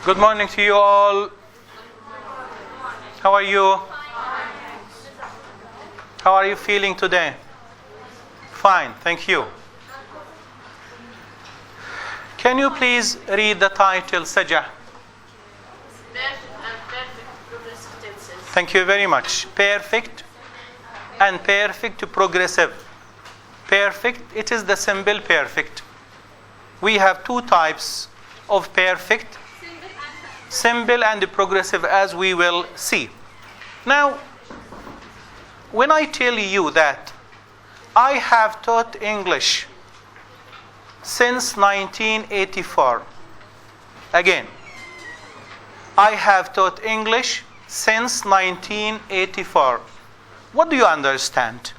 Good morning to you all. How are you? How are you feeling today? Fine, thank you. Can you please read the title, Sajah? Perfect and perfect progressive tenses. Thank you very much. Perfect and perfect progressive. Perfect, it is the simple perfect. We have two types of perfect, simple and progressive, as we will see. Now, when I tell you that I have taught English since 1984, again, I have taught English since 1984. What do you understand?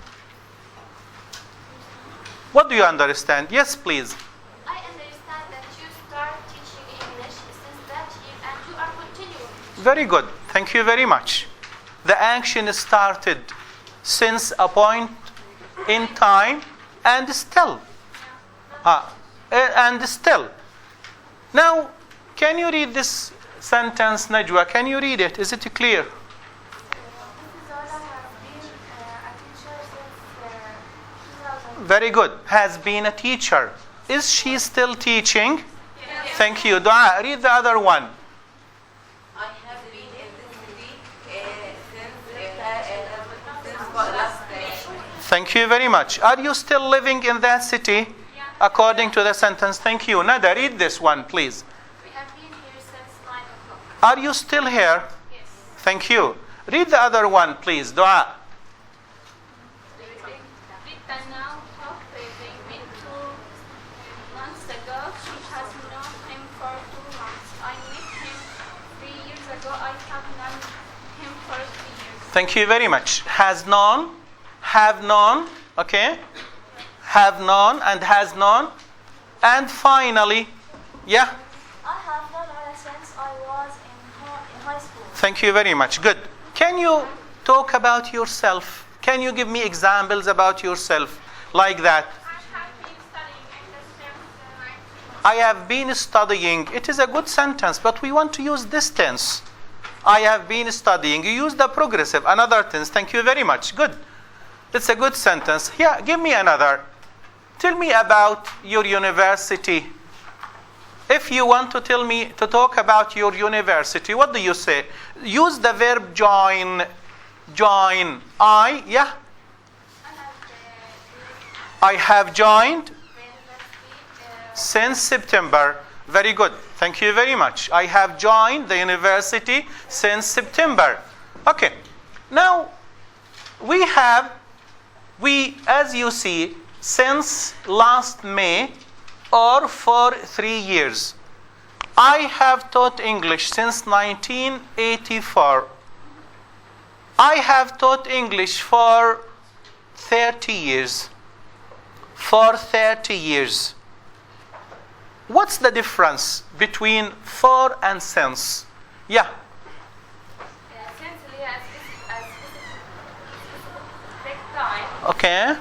What do you understand? Yes, please. I understand that you start teaching English since that year and you are continuing. Very good. Thank you very much. The action started since a point in time and still. Now, can you read this sentence, Najwa? Can you read it? Is it clear? Mrs. Zola has been a teacher since 2000. Very good. Has been a teacher. Is she still teaching? Yes. Thank you. Dua, read the other one. I have been in this city since last day. Thank you very much. Are you still living in that city? According to the sentence. Thank you. Nada, read this one, please. We have been here since 9 o'clock. Are you still here? Yes. Thank you. Read the other one, please. Dua. Rita now talk they met 2 months ago. She has known him for 2 months. I met him 3 years ago. I have known him for 3 years. Thank you very much. Has known, have known, okay? Have known and has known. And finally, yeah. I have known her since I was in high school. Thank you very much. Good. Can you talk about yourself? Can you give me examples about yourself like that? I have been studying. It is a good sentence, but we want to use this tense. I have been studying. You use the progressive, another tense. Thank you very much. Good. It's a good sentence. Yeah, give me another. Tell me about your university. If you want to tell me to talk about your university, what do you say? Use the verb join. Join. Yeah. I have joined since September. Very good. Thank you very much. I have joined the university since September. Okay. Now, as you see, since last May or for 3 years. I have taught English since 1984. I have taught English for 30 years. For 30 years. What's the difference between for and since? Yeah. Since he has a specific time. Okay.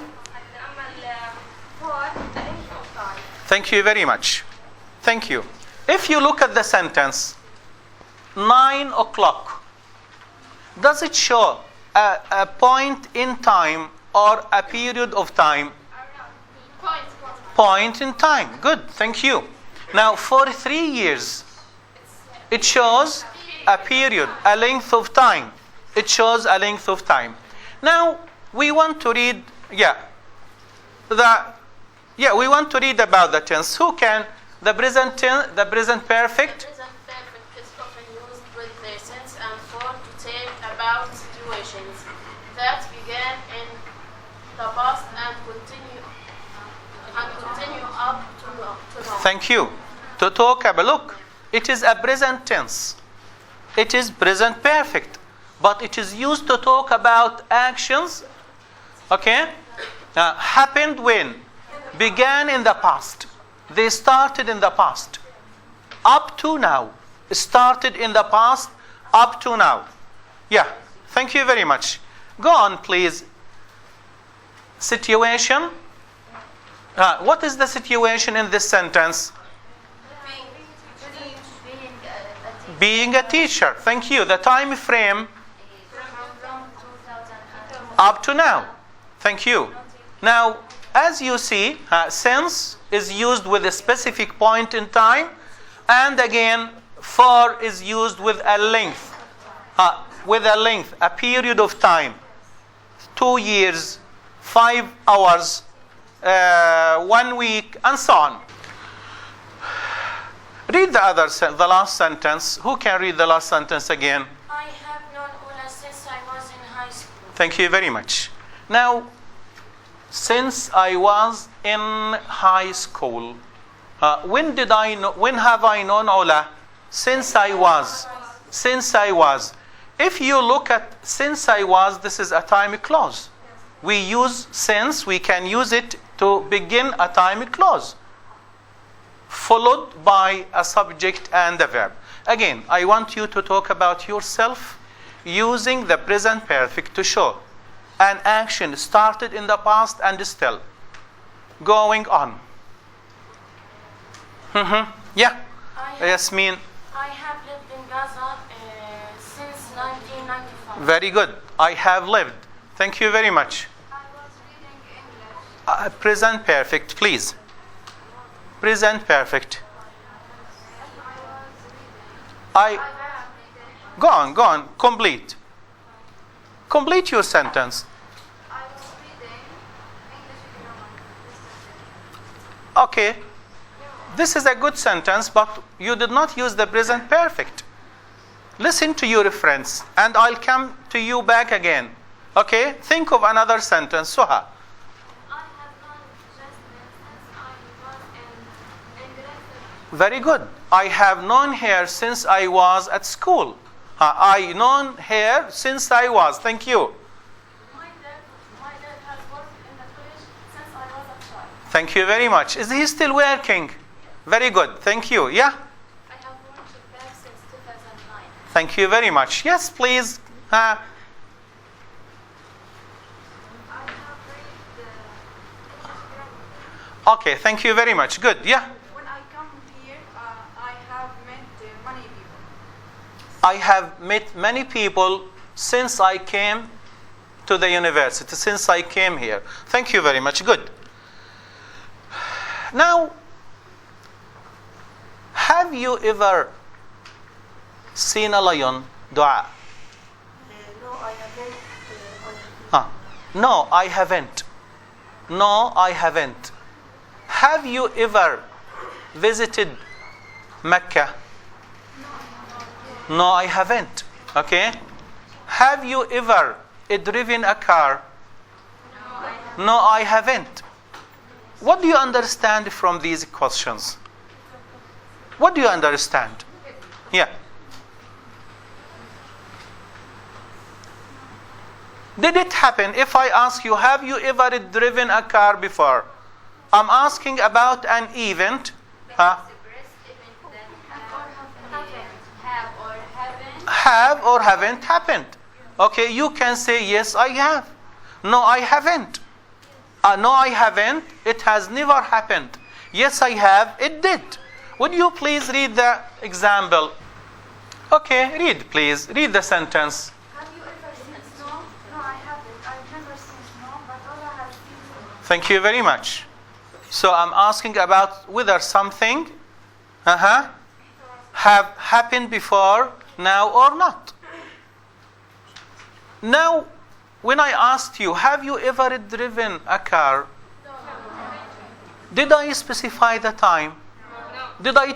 Thank you very much. Thank you. If you look at the sentence, 9 o'clock, does it show a point in time or a period of time? Point in time. Good. Thank you. Now, for 3 years, it shows a period, a length of time. It shows a length of time. Now, we want to read, we want to read about the tense. Who can? The present tense, the present perfect. Present perfect is often used with the since and for to tell about situations that began in the past and continue up to now. Thank you. To talk about, look, it is a present tense. It is present perfect, but it is used to talk about actions. Okay, happened when? Began in the past. They started in the past. Up to now. Started in the past, up to now. Yeah, thank you very much. Go on, please. Situation. What is the situation in this sentence? Being a Being a teacher. Thank you. The time frame up to now. Thank you. Now, as you see, since is used with a specific point in time, and again, for is used with a length. A period of time. 2 years, 5 hours, 1 week, and so on. Read the last sentence. Who can read the last sentence again? I have known Ola since I was in high school. Thank you very much. Now, since I was in high school, when have I known Ola? Since I was. Since I was. If you look at since I was, this is a time clause. We use since, we can use it to begin a time clause, followed by a subject and a verb. Again, I want you to talk about yourself using the present perfect to show an action started in the past and is still going on. Yeah. Yasmin. I have lived in Gaza since 1995. Very good. I have lived. Thank you very much. I was reading English. Present perfect, please. Present perfect. Go on. Complete your sentence. I was reading English grammar. Okay. This is a good sentence, but you did not use the present perfect. Listen to your reference, and I'll come to you back again. Okay? Think of another sentence. Suha. I have known Jasmine since I was in English. Very good. I have known her since I was at school. I known her since I was. Thank you. My dad has worked in the college since I was a child. Thank you very much. Is he still working? Very good. Thank you. Yeah? I have worked back since 2009. Thank you very much. Yes, please. I have read the English grammar. Okay, thank you very much. Good. Yeah? When I come here, I have met many people. I have met many people since I came to the university, since I came here. Thank you very much. Good. Now, have you ever seen a lion? Dua. No, I haven't. No, I haven't. No, I haven't. Have you ever visited Mecca? No, I haven't. Okay? Have you ever driven a car? No, I haven't. What do you understand from these questions? What do you understand? Yeah. Did it happen? If I ask you, have you ever driven a car before? I'm asking about an event. Have or haven't happened. Okay, you can say, yes, I have. No, I haven't. No, I haven't. It has never happened. Yes, I have. It did. Would you please read the example? Okay, read, please. Read the sentence. Have you ever seen snow? No, I haven't. I've never seen snow, but Ola has seen snow. Thank you very much. So I'm asking about whether something have happened before, now or not. Now, when I asked you, have you ever driven a car? Did I specify the time? Did I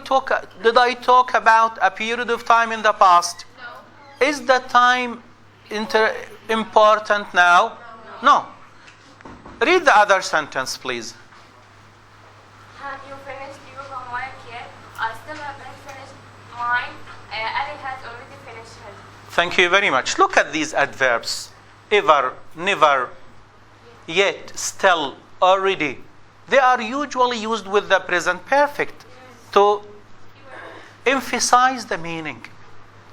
talk about a period of time in the past? No. Is the time important now? No. Read the other sentence, please. Have you finished your homework yet? I still haven't finished mine. Ali has already finished his. Thank you very much. Look at these adverbs. Ever, never, yet, still, already. They are usually used with the present perfect to emphasize the meaning,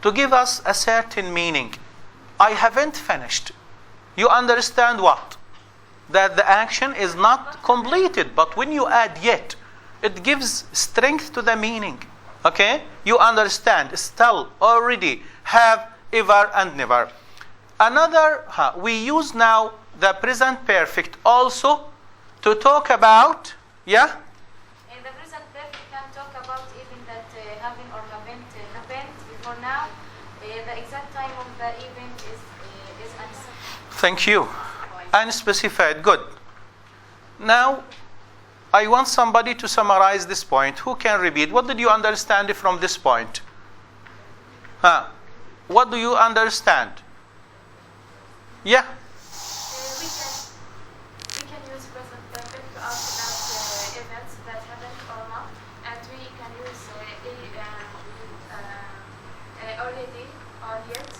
to give us a certain meaning. I haven't finished. You understand what? That the action is not completed, but when you add yet, it gives strength to the meaning. Okay? You understand. Still, already, have, ever, and never. Another, we use now the present perfect also to talk about, yeah? In the present perfect, can talk about even that having or happened before now. The exact time of the event is unspecified. Thank you. Unspecified. Good. Now, I want somebody to summarize this point. Who can repeat? What did you understand from this point? What do you understand? Yeah. We can use present perfect to ask about events that happened or not, and we can use already or yet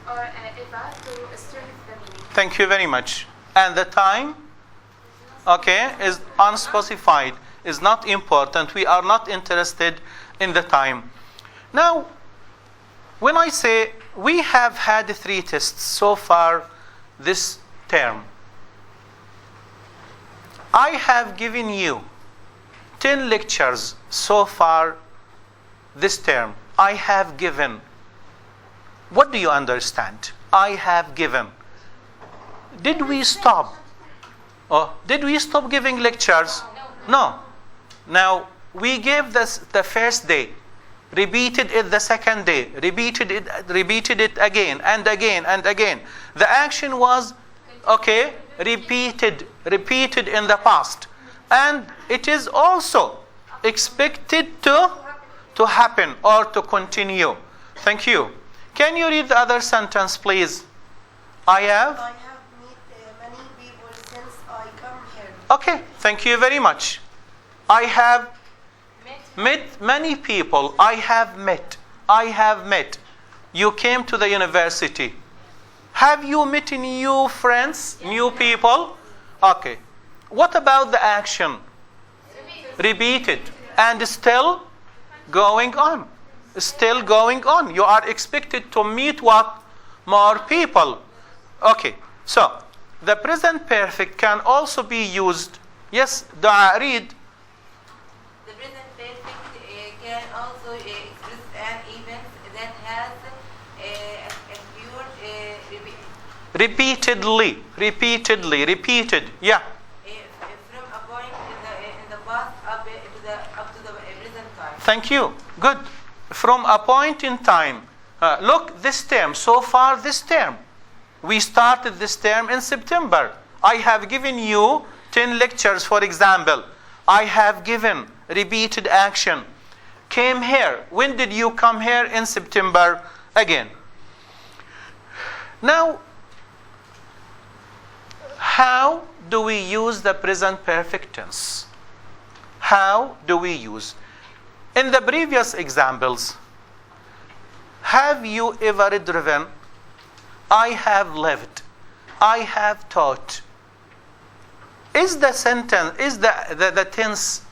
or ever to strengthen the meaning. Thank you very much. And the time, okay, is unspecified, is not important. We are not interested in the time. Now, when I say we have had 3 tests so far this term, I have given you 10 lectures so far this term. I have given. What do you understand? I have given. Did we stop? Did we stop giving lectures? No. Now, we gave this the first day, repeated it the second day, repeated it again and again and again. The action was, okay, repeated in the past. And it is also expected to happen or to continue. Thank you. Can you read the other sentence, please? I have met many people since I come here. Okay, thank you very much. I have met many people. I have met. You came to the university. Have you met new friends, new people? Okay. What about the action? Repeated. And still going on. Still going on. You are expected to meet what? More people. Okay. So, the present perfect can also be used. Yes, Dua, read. The present perfect can also express an event that has occurred repeated. Yeah. From a point in the past up to the present time. Thank you. Good. From a point in time. Look, this term, so far this term. We started this term in September. I have given you 10 lectures, for example. I have given repeated action. Came here. When did you come here? In September again. Now, how do we use the present perfect tense? How do we use? In the previous examples, have you ever driven? I have lived. I have taught. Is the sentence, is the tense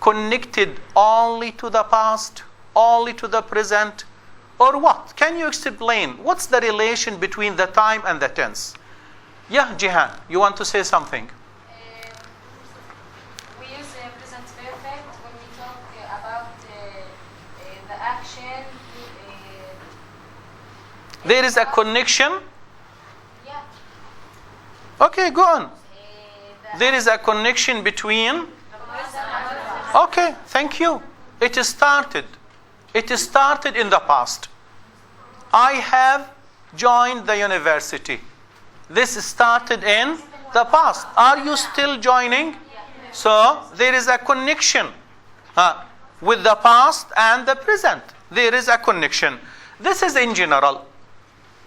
connected only to the past, only to the present, or what? Can you explain? What's the relation between the time and the tense? Yeah, Jihan, you want to say something? We use present perfect when we talk about the action. There is a connection? Yeah. Okay, go on. There is a connection between? Okay, thank you. It started in the past. I have joined the university. This started in the past. Are you still joining? So, there is a connection with the past and the present. There is a connection. This is in general.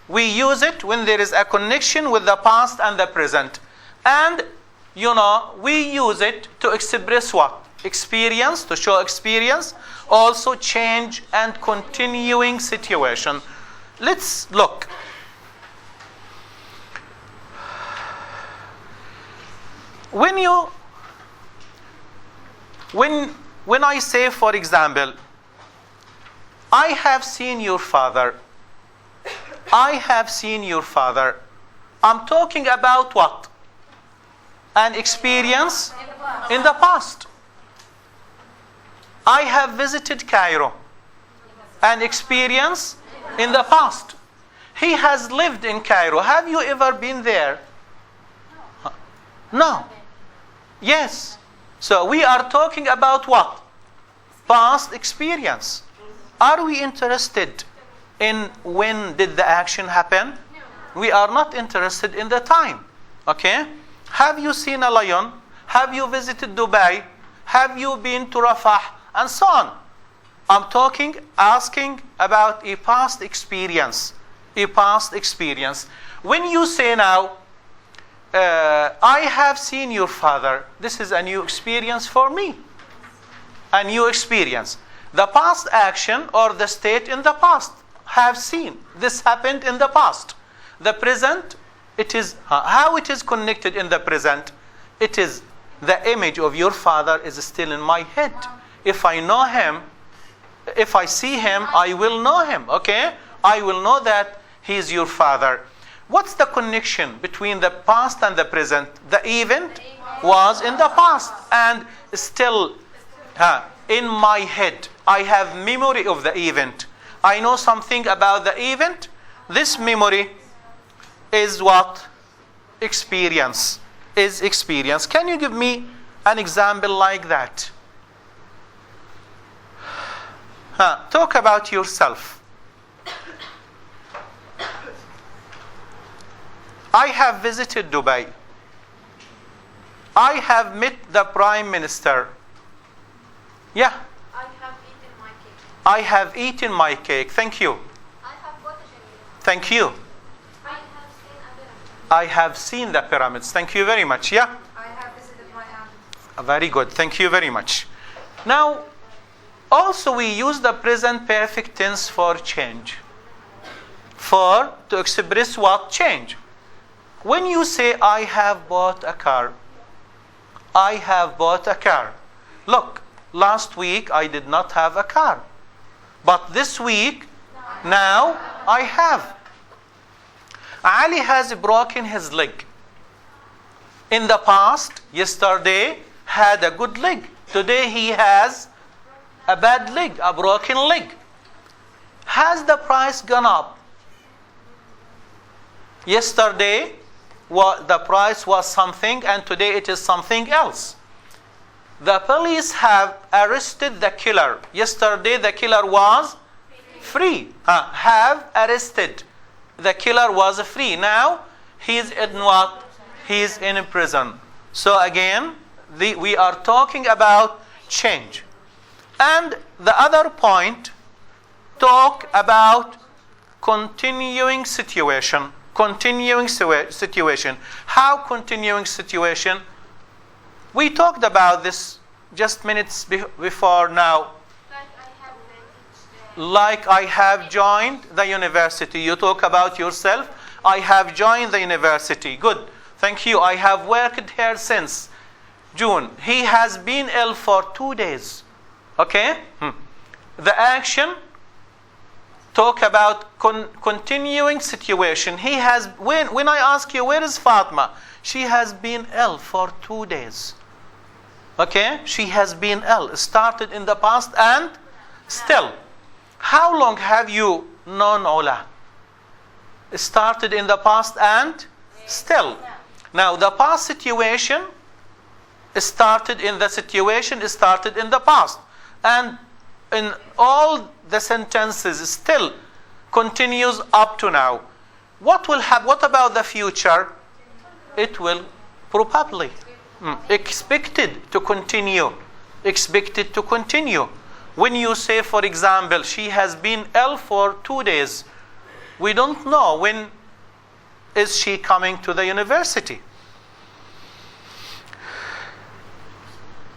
We use it when there is a connection with the past and the present. And, we use it to express what? Experience, to show experience. Also change and continuing situation. Let's look. When I say, for example, I have seen your father. I have seen your father. I'm talking about what? An experience in the past. I have visited Cairo. An experience in the past. He has lived in Cairo. Have you ever been there? No. Yes. So we are talking about what? Past experience. Are we interested in when did the action happen? We are not interested in the time. Okay? Have you seen a lion? Have you visited Dubai? Have you been to Rafah? And so on. I'm asking about a past experience. A past experience. When you say now, I have seen your father, this is a new experience for me. A new experience. The past action or the state in the past, have seen. This happened in the past. The present, it is how it is connected in the present. It is the image of your father is still in my head. If I know him, if I see him, I will know him. Okay? I will know that he is your father. What's the connection between the past and the present? The event was in the past and still in my head. I have memory of the event. I know something about the event. This memory is what? Experience. Is experience. Can you give me an example like that? Talk about yourself. I have visited Dubai. I have met the Prime Minister. Yeah. I have eaten my cake. I have eaten my cake. Thank you. I have watched it. Thank you. I have seen a pyramid. I have seen the pyramids. Thank you very much. Yeah. I have visited my aunt. Very good. Thank you very much. Now, also we use the present perfect tense for change. To express what? Change. When you say, I have bought a car. I have bought a car. Look, last week I did not have a car. But this week, now I have. Ali has broken his leg. In the past, yesterday, had a good leg. Today he has a bad leg, a broken leg. Has the price gone up? Yesterday, the price was something and today it is something else. The police have arrested the killer. Yesterday the killer was free. Have arrested. The killer was free. Now he is in what? He is in prison. So again, we are talking about change. And the other point, talk about continuing situation. Continuing situation. How continuing situation? We talked about this just minutes before now. Like I have joined the university. You talk about yourself. I have joined the university. Good. Thank you. I have worked here since June. He has been ill for 2 days. Okay? The action, talk about continuing situation. He has, when I ask you, where is Fatma? She has been ill for 2 days. Okay? She has been ill. Started in the past and still. How long have you known Ola? Started in the past and still. Now the past situation started in the past. And in all the sentences still continues up to now. What will happen? What about the future? It will probably expected to continue. Expected to continue. When you say, for example, she has been ill for 2 days, we don't know when is she coming to the university.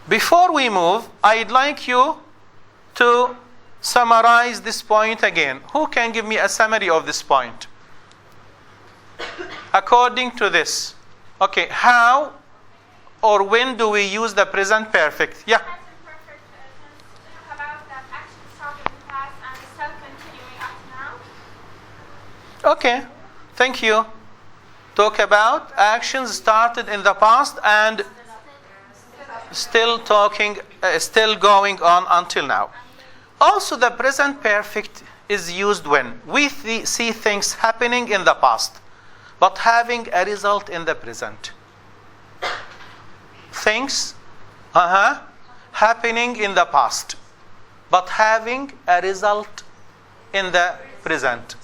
Before we move, I'd like you to summarize this point again. Who can give me a summary of this point? According to this. Okay, how or when do we use the present perfect? Yeah. Present perfect tense talk about that action started in the past and is still continuing up to now. Okay, thank you. Talk about actions started in the past and Still talking, still going on until now. Also, the present perfect is used when we see things happening in the past, but having a result in the present. Things happening in the past, but having a result in the present.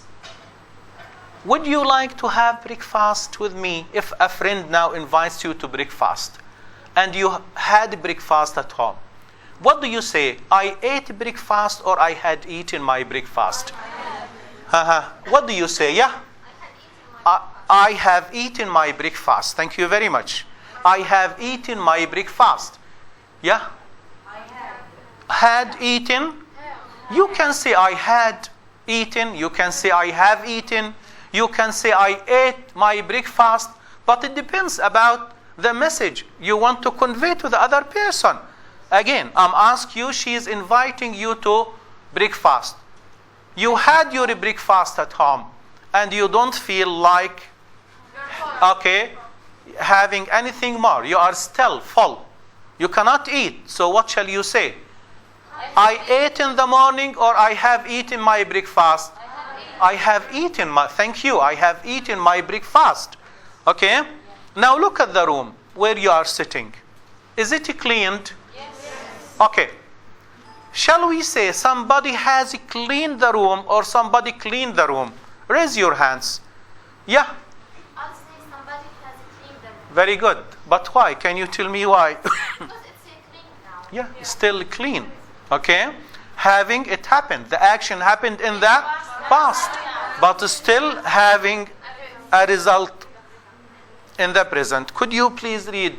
Would you like to have breakfast with me if a friend now invites you to breakfast and you had breakfast at home? What do you say? I ate breakfast or I had eaten my breakfast? What do you say? Yeah? I have eaten my breakfast. Thank you very much. I have eaten my breakfast. Yeah? Had eaten. You can say I had eaten. You can say I have eaten. You can say I ate my breakfast. But it depends about the message you want to convey to the other person. Again, I'm asking you, she is inviting you to breakfast. You had your breakfast at home and you don't feel like, having anything more. You are still full. You cannot eat. So what shall you say? I ate in the morning or I have eaten my breakfast? I have eaten my, thank you, I have eaten my breakfast. Okay? Now look at the room where you are sitting. Is it cleaned? Okay. Shall we say somebody has cleaned the room or somebody cleaned the room? Raise your hands. Yeah. I'll say somebody has cleaned them. Very good. But why? Can you tell me why? Because it's clean now. Yeah, still clean. Okay? Having it happened. The action happened in the past. But still having a result in the present. Could you please read?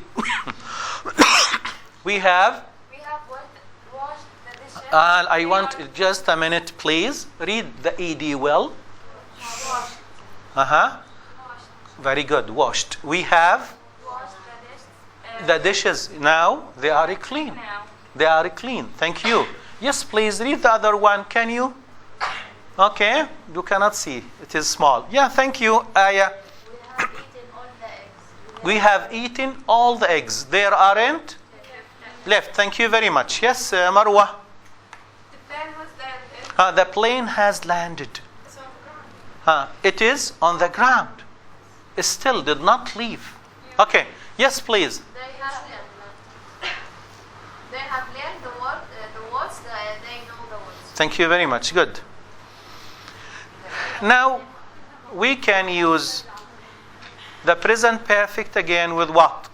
We have washed the dishes. I want just a minute, please. Read the ED well. Very good. Washed. We have Washed the dishes. Now they are clean. They are clean. Thank you. Yes, please read the other one. Can you? Okay. You cannot see. It is small. Yeah, thank you, Aya. We have eaten all the eggs. There aren't left. Thank you very much. Yes, Marwa. The plane was landed. The plane has landed. It is on the ground. It still did not leave. Okay. Yes, please. They have learned the words, they know the words. Thank you very much. Good. Now, we can use the present perfect again with what?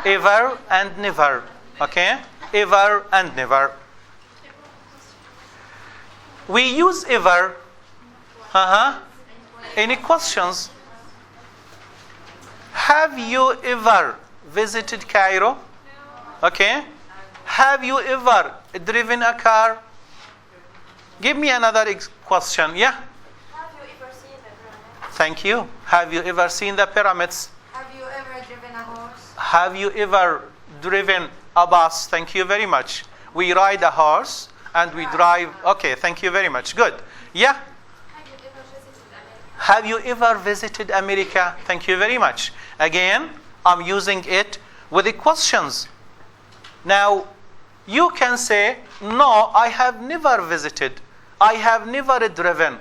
Ever and never. Okay? Ever and never. We use ever. Any questions? Have you ever visited Cairo? Okay. Have you ever driven a car? Give me another question. Yeah? Have you ever seen the pyramids? Thank you. Have you ever seen the pyramids? Have you ever driven a horse? Have you ever driven a bus? Thank you very much. We ride a horse and we drive. Okay, thank you very much. Good. Yeah? Have you ever visited America? Thank you very much. Again, I'm using it with the questions. Now, you can say, no, I have never visited. I have never driven.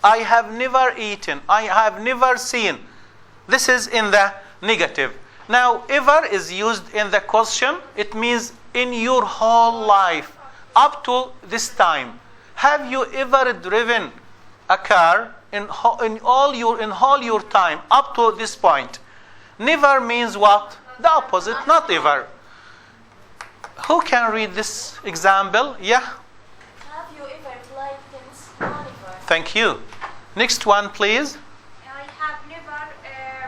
I have never eaten. I have never seen. This is in the negative. Now, ever is used in the question. It means in your whole life, up to this time. Have you ever driven a car in all your time, up to this point? Never means what? The opposite, not ever. Who can read this example? Yeah? Have you ever played tennis? Oliver? Thank you. Next one, please. I have never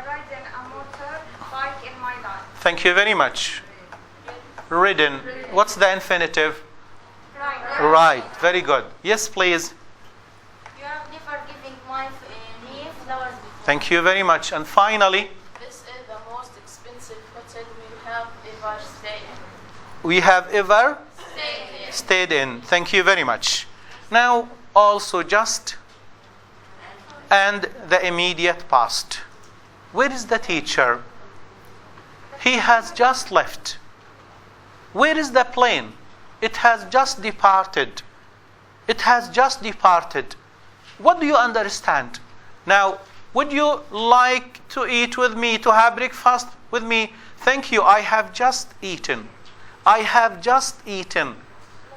ridden a motorbike in my life. Thank you very much. Ridden. What's the infinitive? Right. Very good. Yes, please. You have never given my me flowers before. Thank you very much. And finally, This is the most expensive hotel we have ever stayed in. we have ever stayed in. Thank you very much. Now, also just and the immediate past. Where is the teacher? He has just left. Where is the plane? It has just departed. It has just departed. What do you understand? Now, would you like to eat with me, to have breakfast with me? Thank you, I have just eaten. I have just eaten.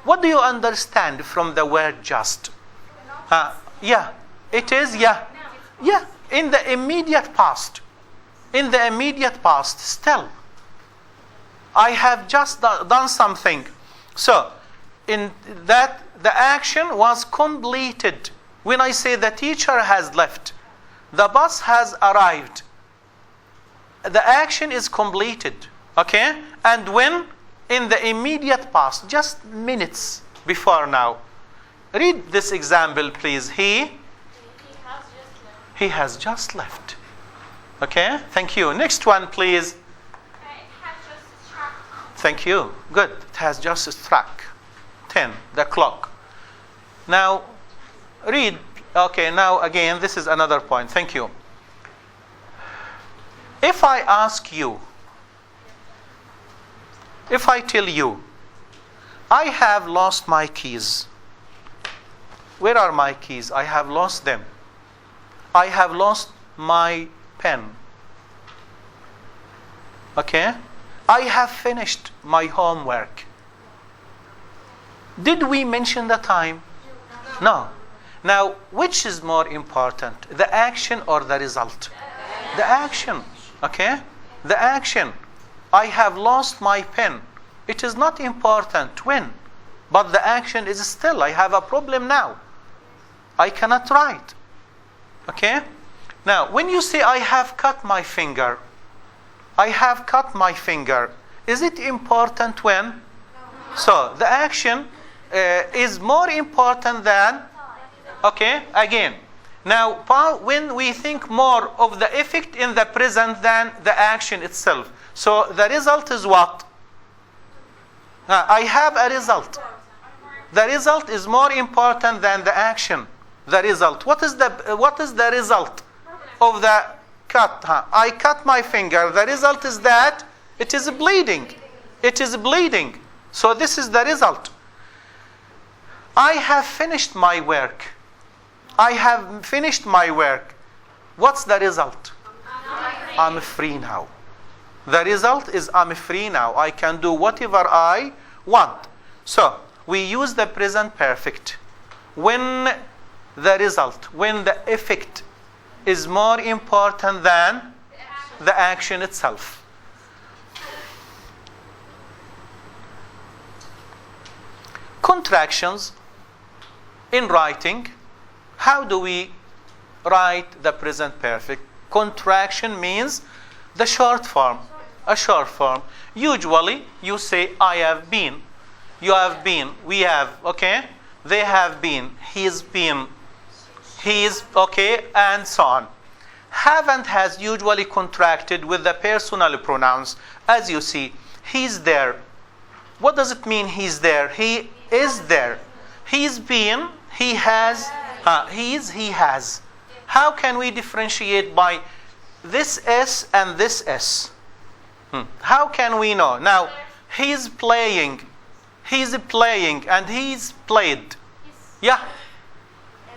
What do you understand from the word just? Yeah, it is, yeah. Yeah, in the immediate past. In the immediate past, still. I have just done something. So, in that, the action was completed. When I say the teacher has left, the bus has arrived, the action is completed. Okay? And when? In the immediate past, just minutes before now. Read this example, please. He has just left. Okay? Thank you. Next one, please. It has just struck. Thank you. Good. It has just struck 10, the clock. Now, read. Okay, now again, this is another point. Thank you. If I ask you, if I tell you, I have lost my keys. Where are my keys? I have lost them. I have lost my pen. Okay? I have finished my homework. Did we mention the time? No. Now, which is more important? The action or the result? The action. Okay? The action. I have lost my pen. It is not important when, but the action is still, I have a problem now. I cannot write. Okay? Now, when you say I have cut my finger, I have cut my finger, is it important when? So, the action is more important than, okay, again. Now, when we think more of the effect in the present than the action itself. So, the result is what? I have a result. The result is more important than the action. The result. What is the result of the cut? I cut my finger. The result is that it is bleeding. It is bleeding. So this is the result. I have finished my work. I have finished my work. What's the result? I'm free now. The result is I'm free now. I can do whatever I want. So we use the present perfect when the result, when the effect is more important than the action itself. Contractions in writing. How do we write the present perfect? Contraction means the short form, a short form. Usually you say I have been, you have been, we have, okay? They have been, he's been, he's, okay, and so on. Haven't has usually contracted with the personal pronouns. As you see, he's there. What does it mean he's there? He is there. He's been, he has, he has. How can we differentiate by this S and this S? How can we know? Now, he's playing, and he's played. Yeah?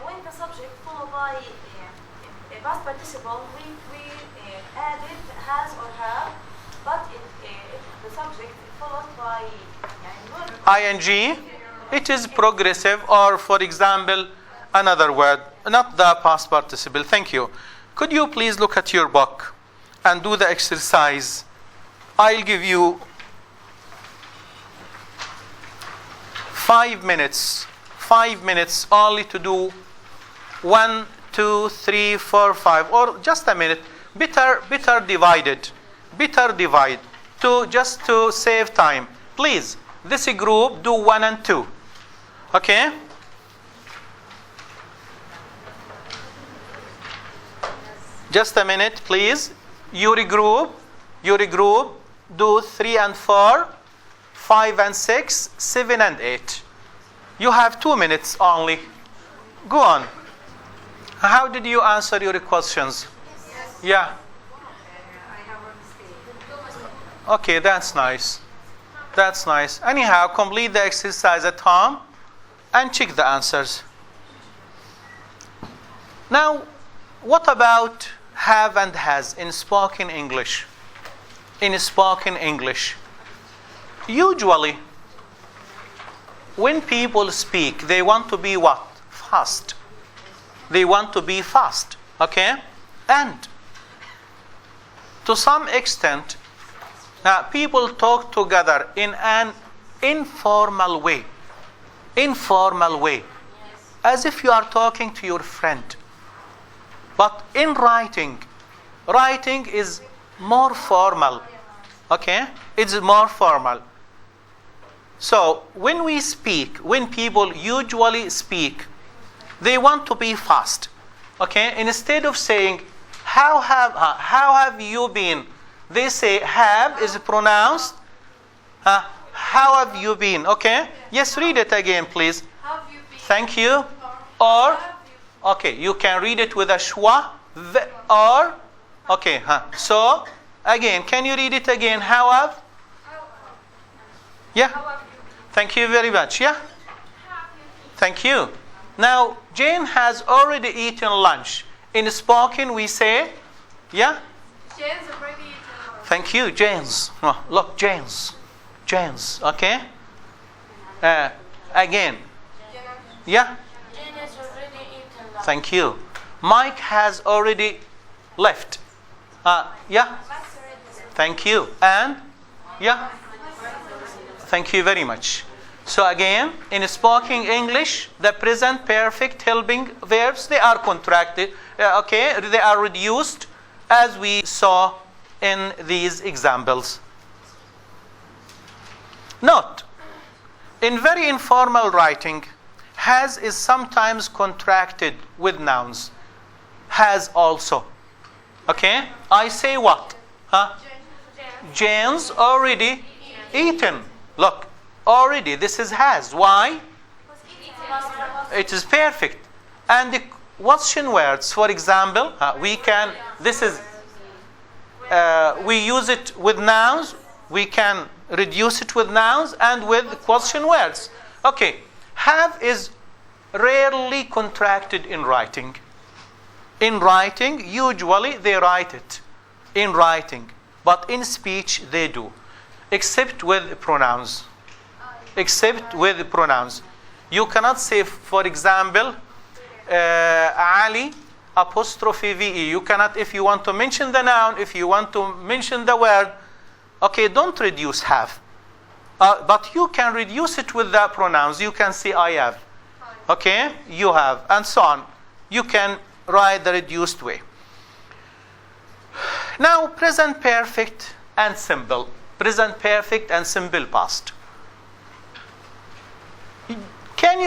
When the subject followed by a past participle, we added has or have, but the subject followed by ing, it is progressive, or for example, another word, not the past participle. Thank you. Could you please look at your book and do the exercise? I'll give you 5 minutes. 5 minutes only to do 1, 2, 3, 4, 5, or just a minute. Better divide, just to save time. Please, this group do 1 and 2. Okay? Just a minute, please. You regroup, do 3 and 4, 5 and 6, 7 and 8. You have 2 minutes only. Go on. How did you answer your questions? Yes. Yeah. I have a mistake. Okay, that's nice. That's nice. Anyhow, complete the exercise at home and check the answers. Now, what about have and has in spoken English? In spoken English, usually when people speak, they want to be what? Fast. They want to be fast. Okay? And to some extent, people talk together in an informal way. Informal way. As if you are talking to your friend. But in writing is more formal. Okay? It's more formal. So, when we speak, when people usually speak, they want to be fast. Okay? Instead of saying, how have you been? They say, have is pronounced. How have you been? Okay? Yes, read it again, please. Have you been? Thank you. Or, okay, you can read it with a schwa. Or, okay, So, again, can you read it again? How have? Yeah. Thank you very much. Yeah. Thank you. Now, Jane has already eaten lunch. In spoken, we say, yeah? Jane's already eaten lunch. Thank you, Jane's. Oh, look, Jane's. Jane's, okay? Again. Yeah? Jane has already eaten lunch. Thank you. Mike has already left. Yeah? Thank you. And? Yeah? Thank you very much. So again, in spoken English, the present perfect helping verbs, they are contracted. Okay? They are reduced as we saw in these examples. Note, in very informal writing, has is sometimes contracted with nouns. Has also. Okay? I say what? Jane's already eaten. Look, already, this is has. Why? It is perfect. And the question words, for example, we can, this is, we use it with nouns, we can reduce it with nouns and with question words. Okay, have is rarely contracted in writing. In writing, usually they write it in writing, but in speech they do, except with pronouns. Except with pronouns. You cannot say, for example, Ali apostrophe VE. You cannot, if you want to mention the noun, if you want to mention the word, okay, don't reduce have. But you can reduce it with the pronouns. You can say I have. Okay, you have, and so on. You can write the reduced way. Now, present perfect and simple. Present perfect and simple past. Can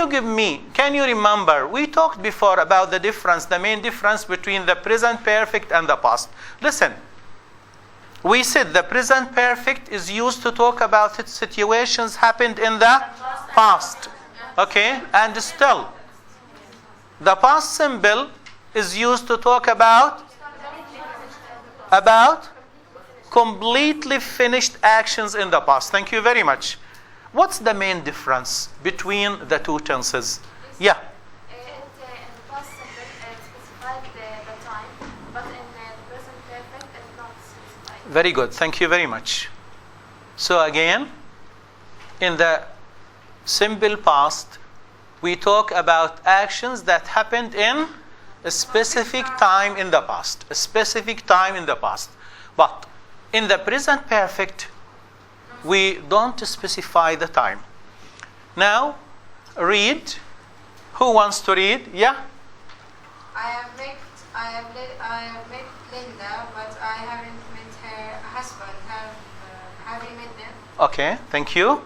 you remember, we talked before about the difference, the main difference between the present perfect and the past. Listen, we said the present perfect is used to talk about situations happened in the past. Okay, and still, the past simple is used to talk about completely finished actions in the past. Thank you very much. What's the main difference between the two tenses? Yeah. In the past simple, it specified the time, but in the present perfect, it's not specified. Very good. Thank you very much. So again, in the simple past, we talk about actions that happened in a specific time in the past. A specific time in the past. But in the present perfect, we don't specify the time. Now, read. Who wants to read? Yeah? I have met Linda, but I haven't met her husband. Have you met them? Okay, thank you.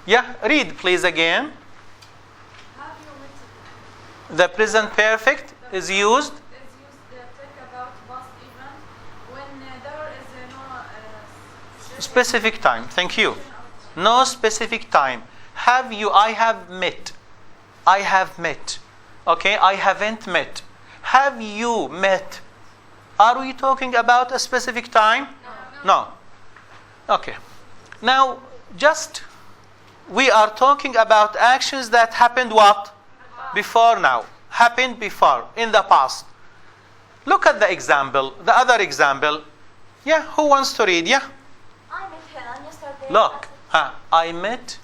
Yeah, read please again. Have you met them? The present perfect is used. It's used to talk about past event when there is no Specific time. Thank you. No specific time. Have you? I have met. I have met. Okay, I haven't met. Have you met? Are we talking about a specific time? No. Okay. Now, just we are talking about actions that happened what? Before now. Happened before, in the past. Look at the example, the other example. Yeah, who wants to read? Yeah. I met Helen yesterday. Look, I met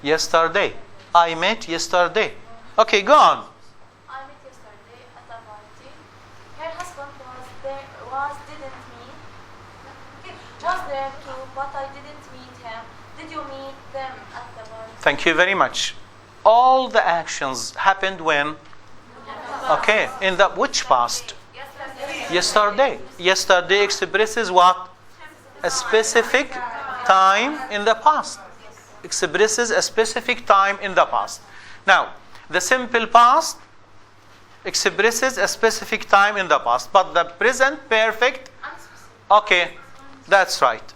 yesterday. I met yesterday. Okay, go on. I met yesterday at a party. Her husband was there too, but I didn't meet him. Did you meet them at the party? Thank you very much. All the actions happened when? Okay, in the which past? Yesterday. Yesterday expresses what? A specific time in the past. Expresses a specific time in the past. Now, the simple past expresses a specific time in the past, but the present perfect, okay, that's right.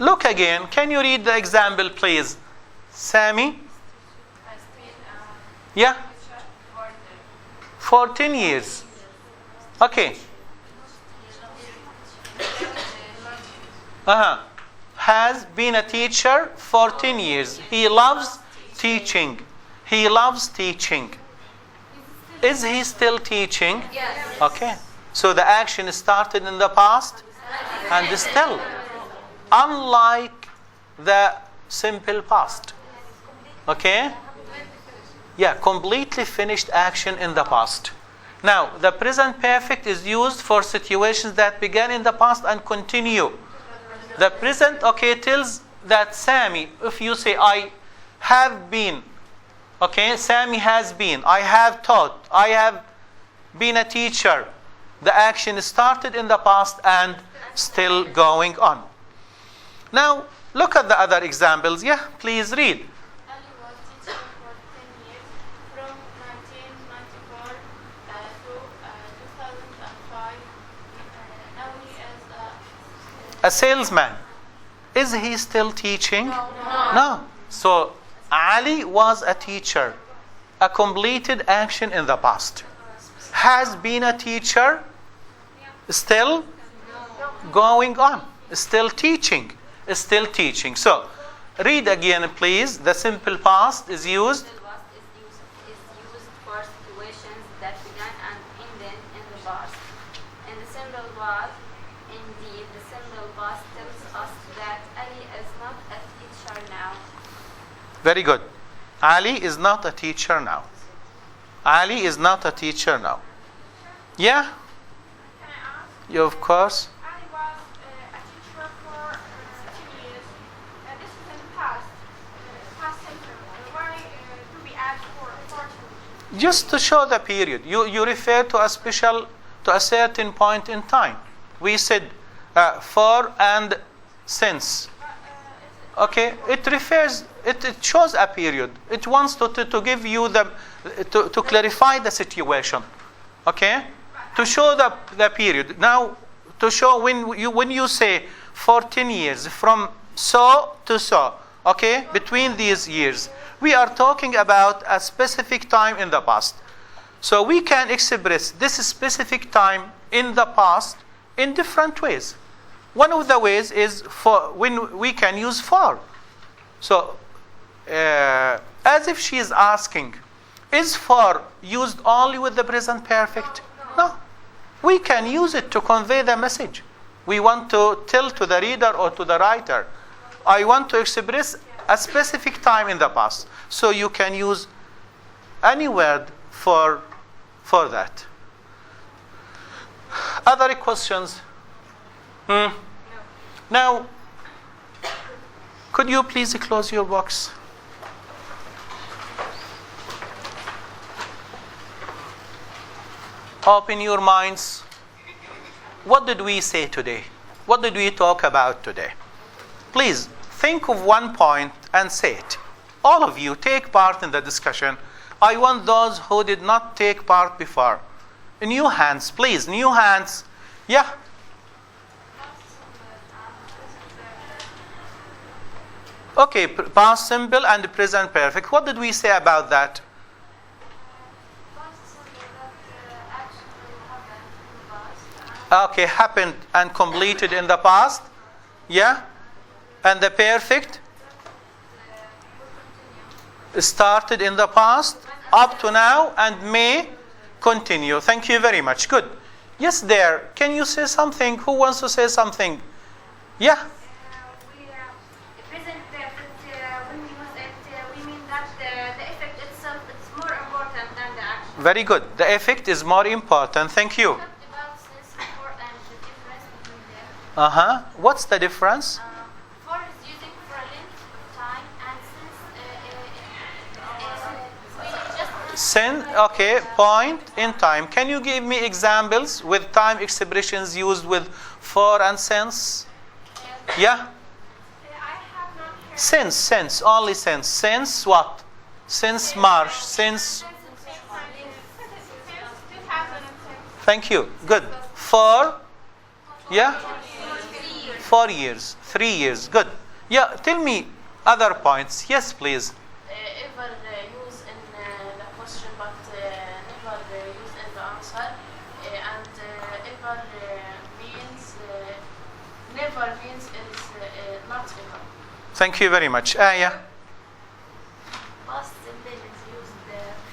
Look again. Can you read the example, please? Sammy? Yeah? 14 years. Okay. Has been a teacher 14 years. He loves teaching. He loves teaching. Is he still teaching? Yes. Okay. So the action started in the past and still. Unlike the simple past. Okay? Yeah, completely finished action in the past. Now, the present perfect is used for situations that began in the past and continue. The present, okay, tells that Sammy, if you say, I have been, okay, Sammy has been, I have taught, I have been a teacher. The action started in the past and still going on. Now, look at the other examples. Yeah, please read. Ali was teaching for 10 years, from 1994 to 2005. Now he is A salesman. Is he still teaching? No. So, Ali was a teacher. A completed action in the past. Has been a teacher. Still going on. Still teaching. Still teaching. So, read again, please. The simple past is used. Simple past is used for situations that began and ended in the past. And the simple past, indeed, the simple past tells us that Ali is not a teacher now. Very good. Ali is not a teacher now. Ali is not a teacher now. Yeah? Can I ask? You, of course. Ali was a teacher for 2 years. This is in the past. Past simple. Why do we add for to? Just to show the period. You refer to a certain point in time. We said for and since. Okay, it refers, it shows a period. It wants to give you to clarify the situation. Okay, to show the period. Now, to show when you say 14 years from so to so. Okay, between these years, we are talking about a specific time in the past. So we can express this specific time in the past in different ways. One of the ways is for when we can use for. So, as if she is asking, is for used only with the present perfect? No. We can use it to convey the message. We want to tell to the reader or to the writer, I want to express a specific time in the past. So you can use any word for that. Other questions? Now, could you please close your box? Open your minds. What did we say today? What did we talk about today? Please think of one point and say it. All of you take part in the discussion. I want those who did not take part before. New hands, please. New hands. Yeah. Okay, past simple and present perfect. What did we say about that? past simple that action will happen in the past, Okay, happened and completed in the past. Yeah. And the perfect started in the past up to now and may continue. Thank you very much. Good. Yes, there. Can you say something? Who wants to say something? Yeah. Present perfect, when we use it, we mean that the effect itself is more important than the action. Very good. The effect is more important. Thank you. Talked about since before and the difference between them. What's the difference? For is using for a length of time, and since we just Sin, okay, point in time. Can you give me examples with time expressions used with for and since? Yeah? I have not heard. Since, only since. Since what? Since March, since. Since 2006. Thank you. Good. For? Yeah? 4 years. 3 years. Good. Yeah, tell me other points. Yes, please. Ever use in the question but never use in the answer. And ever means never means is not ever. Thank you very much. Aya? Past simple is used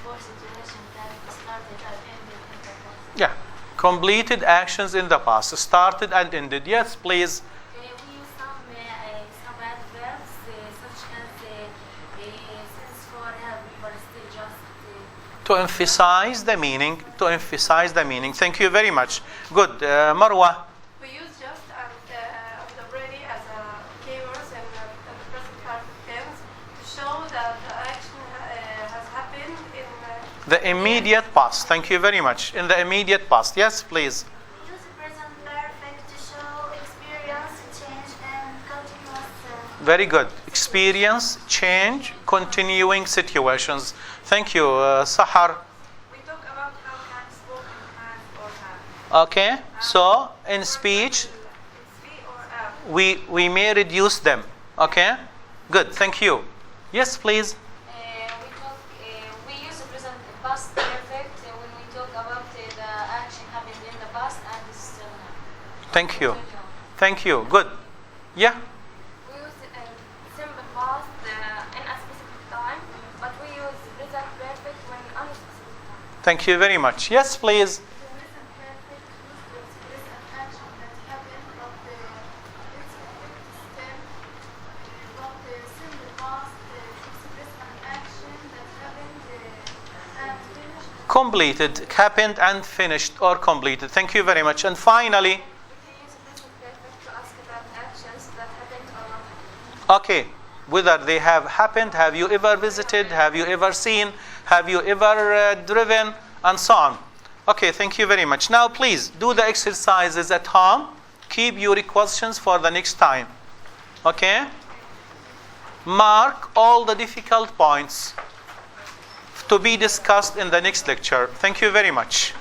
for situation that started and ended in the past. Yeah. Completed actions in the past. Started and ended. Yes, please. We use some adverbs such as since, for, have, but still just. To emphasize the meaning. To emphasize the meaning. Thank you very much. Good. Marwa? We use just and already as a keywords and the present perfect tense to show that the action has happened in The immediate past. Thank you very much. In the immediate past. Yes, please. Use present perfect to show experience, change, and continuous. Very good. Experience, change, continuing situations. Thank you. Sahar. We talk about how can spoken has or have. Okay. So, in speech, It's we or have. we may reduce them. Okay. Good. Thank you. Yes, please. We use the present past perfect when we talk about the action happened in the past and is still now. Thank you. Thank you. Good. Yeah. We use simple past in a specific time, but we use present perfect when unspecific time. Thank you very much. Yes, please. The present perfect used to express an action that happened, but its effect is still. But the simple past express an action that happened and finished. Completed, happened and finished or completed. Thank you very much. And finally, We can use present perfect to ask about actions that happened or not happened. okay, whether they have happened, have you ever visited, have you ever seen, have you ever driven, and so on. Okay, thank you very much. Now, please do the exercises at home. Keep your questions for the next time. Okay? Mark all the difficult points to be discussed in the next lecture. Thank you very much.